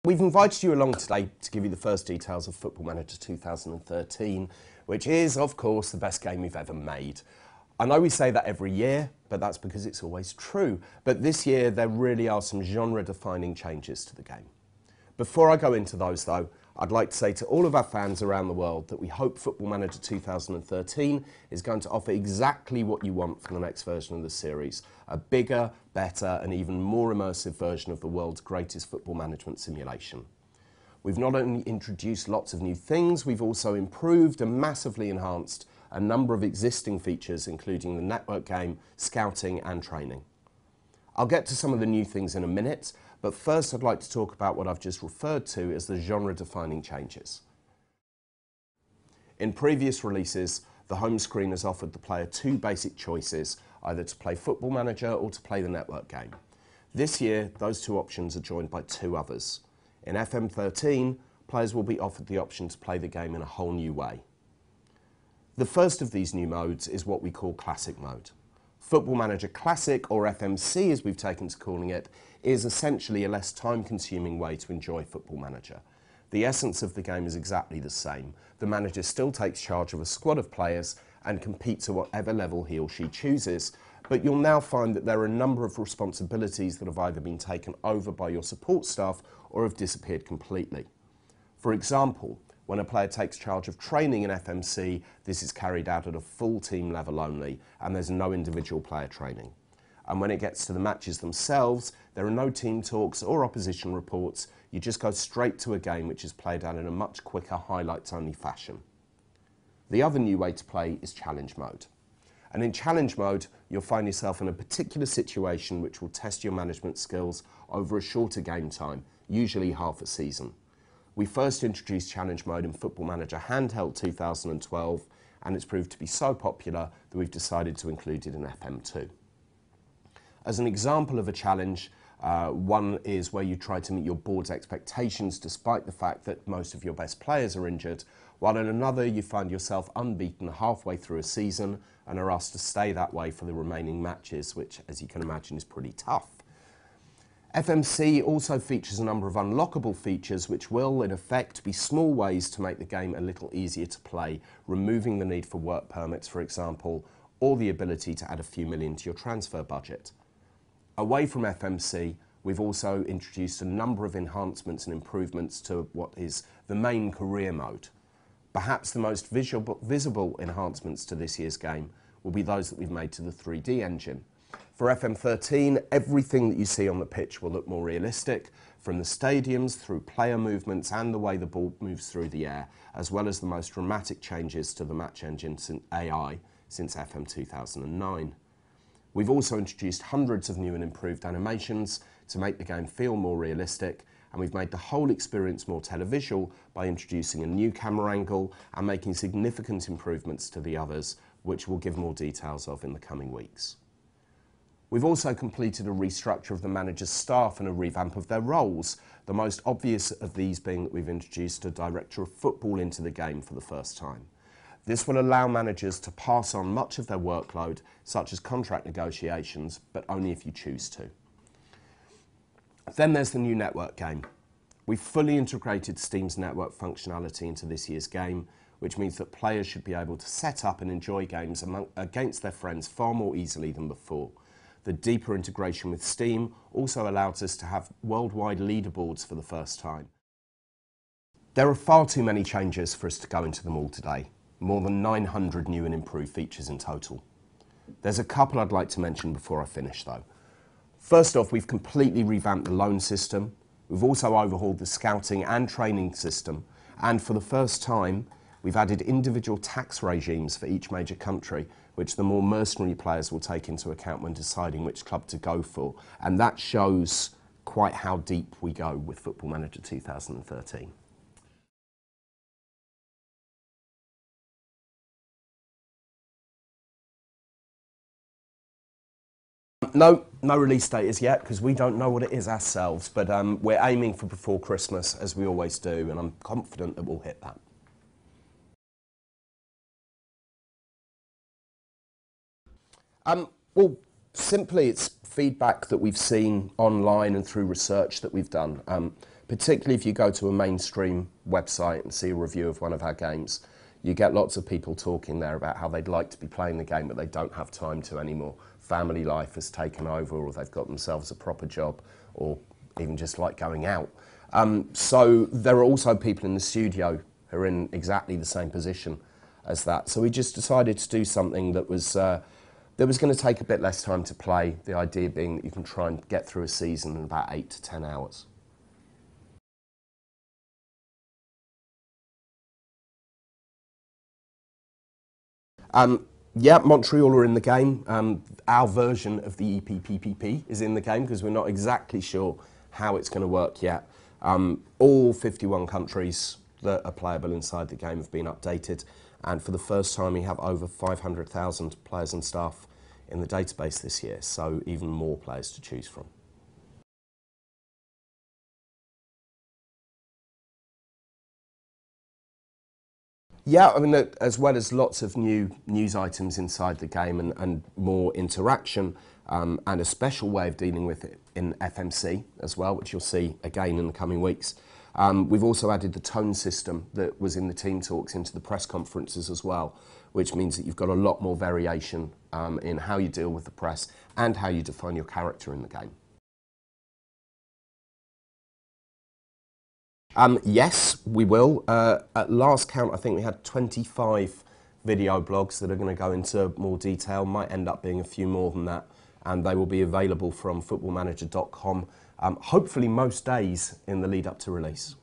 We've invited you along today to give you the first details of Football Manager 2013, which is, of course, the best game we've ever made. I know we say that every year, but that's because it's always true. But this year, there really are some genre-defining changes to the game. Before I go into those, though, I'd like to say to all of our fans around the world that we hope Football Manager 2013 is going to offer exactly what you want for the next version of the series. A bigger, better and even more immersive version of the world's greatest football management simulation. We've not only introduced lots of new things, we've also improved and massively enhanced a number of existing features, including the network game, scouting and training. I'll get to some of the new things in a minute, but first I'd like to talk about what I've just referred to as the genre-defining changes. In previous releases, the home screen has offered the player two basic choices, either to play Football Manager or to play the network game. This year, those two options are joined by two others. In FM13, players will be offered the option to play the game in a whole new way. The first of these new modes is what we call Classic Mode. Football Manager Classic, or FMC as we've taken to calling it, is essentially a less time-consuming way to enjoy Football Manager. The essence of the game is exactly the same. The manager still takes charge of a squad of players and competes at whatever level he or she chooses, but you'll now find that there are a number of responsibilities that have either been taken over by your support staff or have disappeared completely. For example, when a player takes charge of training in FMC, this is carried out at a full team level only, and there's no individual player training. And when it gets to the matches themselves, there are no team talks or opposition reports. You just go straight to a game which is played out in a much quicker, highlights-only fashion. The other new way to play is Challenge Mode. And in Challenge Mode, you'll find yourself in a particular situation which will test your management skills over a shorter game time, usually half a season. We first introduced Challenge Mode in Football Manager Handheld 2012, and it's proved to be so popular that we've decided to include it in FM2. As an example of a challenge, one is where you try to meet your board's expectations despite the fact that most of your best players are injured, while in another you find yourself unbeaten halfway through a season and are asked to stay that way for the remaining matches, which, as you can imagine, is pretty tough. FMC also features a number of unlockable features which will, in effect, be small ways to make the game a little easier to play, removing the need for work permits, for example, or the ability to add a few million to your transfer budget. Away from FMC, we've also introduced a number of enhancements and improvements to what is the main career mode. Perhaps the most visible enhancements to this year's game will be those that we've made to the 3D engine. For FM13, everything that you see on the pitch will look more realistic, from the stadiums through player movements and the way the ball moves through the air, as well as the most dramatic changes to the match engine AI since FM 2009. We've also introduced hundreds of new and improved animations to make the game feel more realistic, and we've made the whole experience more televisual by introducing a new camera angle and making significant improvements to the others, which we'll give more details of in the coming weeks. We've also completed a restructure of the manager's staff and a revamp of their roles, the most obvious of these being that we've introduced a director of football into the game for the first time. This will allow managers to pass on much of their workload, such as contract negotiations, but only if you choose to. Then there's the new network game. We've fully integrated Steam's network functionality into this year's game, which means that players should be able to set up and enjoy games against their friends far more easily than before. The deeper integration with Steam also allows us to have worldwide leaderboards for the first time. There are far too many changes for us to go into them all today. More than 900 new and improved features in total. There's a couple I'd like to mention before I finish though. First off, we've completely revamped the loan system. We've also overhauled the scouting and training system. And for the first time, we've added individual tax regimes for each major country, which the more mercenary players will take into account when deciding which club to go for. And that shows quite how deep we go with Football Manager 2013. No release date is yet, because we don't know what it is ourselves, but we're aiming for before Christmas, as we always do, and I'm confident that we'll hit that. Well, simply it's feedback that we've seen online and through research that we've done. particularly if you go to a mainstream website and see a review of one of our games, you get lots of people talking there about how they'd like to be playing the game, but they don't have time to anymore. Family life has taken over, or they've got themselves a proper job, or even just like going out. So there are also people in the studio who are in exactly the same position as that. So we just decided to do something that was going to take a bit less time to play, the idea being that you can try and get through a season in about 8 to 10 hours. Yeah, Montreal are in the game. Our version of the EPPPP is in the game because we're not exactly sure how it's going to work yet. All 51 countries that are playable inside the game have been updated, and for the first time we have over 500,000 players and staff in the database this year, so even more players to choose from. Yeah, I mean, as well as lots of new news items inside the game and more interaction, and a special way of dealing with it in FMC as well, which you'll see again in the coming weeks. We've also added the tone system that was in the team talks into the press conferences as well, which means that you've got a lot more variation in how you deal with the press and how you define your character in the game. Yes, we will. At last count, I think we had 25 video blogs that are going to go into more detail. Might end up being a few more than that, and they will be available from footballmanager.com, hopefully most days in the lead up to release.